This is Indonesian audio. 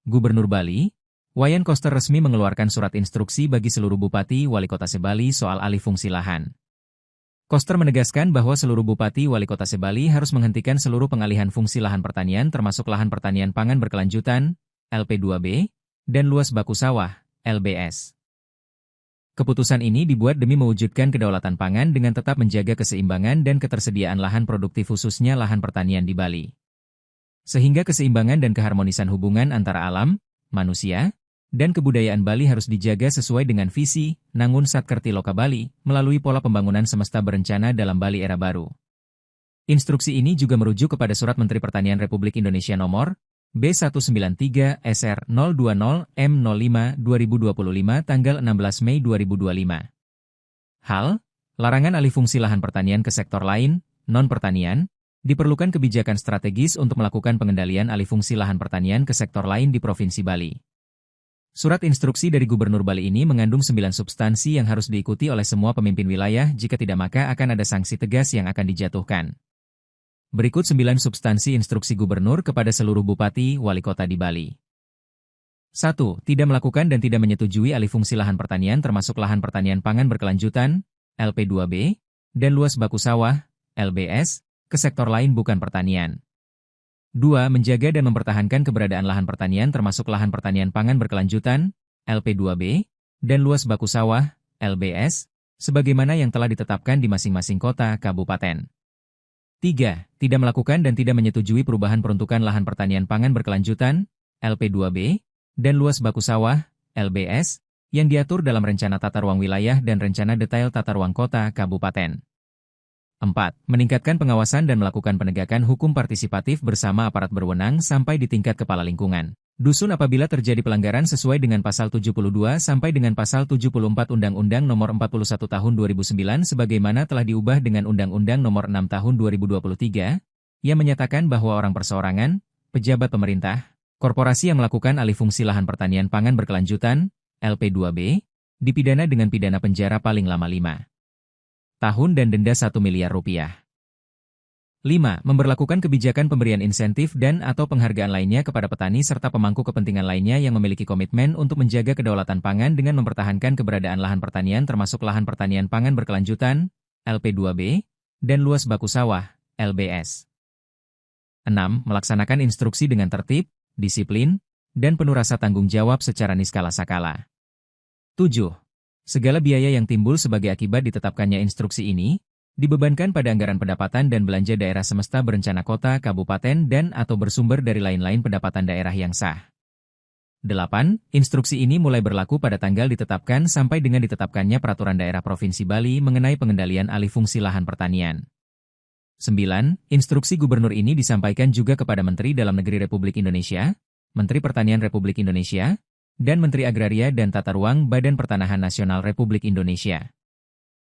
Gubernur Bali, Wayan Koster resmi mengeluarkan surat instruksi bagi seluruh Bupati Wali Kota Sebali soal alih fungsi lahan. Koster menegaskan bahwa seluruh Bupati Wali Kota Sebali harus menghentikan seluruh pengalihan fungsi lahan pertanian termasuk lahan pertanian pangan berkelanjutan, LP2B, dan luas baku sawah, LBS. Keputusan ini dibuat demi mewujudkan kedaulatan pangan dengan tetap menjaga keseimbangan dan ketersediaan lahan produktif khususnya lahan pertanian di Bali. Sehingga keseimbangan dan keharmonisan hubungan antara alam, manusia, dan kebudayaan Bali harus dijaga sesuai dengan visi Nangun Satkerti Loka Bali melalui pola pembangunan semesta berencana dalam Bali era baru. Instruksi ini juga merujuk kepada Surat Menteri Pertanian Republik Indonesia Nomor B193 SR 020 M05 2025 tanggal 16 Mei 2025. Hal, larangan alih fungsi lahan pertanian ke sektor lain, non-pertanian, diperlukan kebijakan strategis untuk melakukan pengendalian alih fungsi lahan pertanian ke sektor lain di Provinsi Bali. Surat instruksi dari Gubernur Bali ini mengandung 9 substansi yang harus diikuti oleh semua pemimpin wilayah, jika tidak maka akan ada sanksi tegas yang akan dijatuhkan. Berikut 9 substansi instruksi Gubernur kepada seluruh Bupati Wali Kota di Bali. 1. Tidak melakukan dan tidak menyetujui alih fungsi lahan pertanian termasuk lahan pertanian pangan berkelanjutan, LP2B, dan luas baku sawah, LBS, ke sektor lain bukan pertanian. 2. Menjaga dan mempertahankan keberadaan lahan pertanian termasuk lahan pertanian pangan berkelanjutan, LP2B, dan luas baku sawah, LBS, sebagaimana yang telah ditetapkan di masing-masing kota kabupaten. 3. Tidak melakukan dan tidak menyetujui perubahan peruntukan lahan pertanian pangan berkelanjutan, LP2B, dan luas baku sawah, LBS, yang diatur dalam Rencana Tata Ruang Wilayah dan Rencana Detail Tata Ruang Kota Kabupaten. 4. Meningkatkan pengawasan dan melakukan penegakan hukum partisipatif bersama aparat berwenang sampai di tingkat kepala lingkungan dusun apabila terjadi pelanggaran sesuai dengan Pasal 72 sampai dengan Pasal 74 Undang-Undang Nomor 41 Tahun 2009 sebagaimana telah diubah dengan Undang-Undang Nomor 6 Tahun 2023, yang menyatakan bahwa orang perseorangan, pejabat pemerintah, korporasi yang melakukan alih fungsi lahan pertanian pangan berkelanjutan, LP2B, dipidana dengan pidana penjara paling lama 5 tahun dan denda 1 miliar rupiah. 5. Memberlakukan kebijakan pemberian insentif dan atau penghargaan lainnya kepada petani serta pemangku kepentingan lainnya yang memiliki komitmen untuk menjaga kedaulatan pangan dengan mempertahankan keberadaan lahan pertanian termasuk lahan pertanian pangan berkelanjutan, LP2B, dan luas baku sawah, LBS. 6. Melaksanakan instruksi dengan tertib, disiplin, dan penuh rasa tanggung jawab secara niskala sakala. 7. Segala biaya yang timbul sebagai akibat ditetapkannya instruksi ini, dibebankan pada anggaran pendapatan dan belanja daerah semesta berencana kota, kabupaten, dan atau bersumber dari lain-lain pendapatan daerah yang sah. 8. Instruksi ini mulai berlaku pada tanggal ditetapkan sampai dengan ditetapkannya Peraturan Daerah Provinsi Bali mengenai pengendalian alih fungsi lahan pertanian. 9. Instruksi Gubernur ini disampaikan juga kepada Menteri Dalam Negeri Republik Indonesia, Menteri Pertanian Republik Indonesia, dan Menteri Agraria dan Tata Ruang Badan Pertanahan Nasional Republik Indonesia.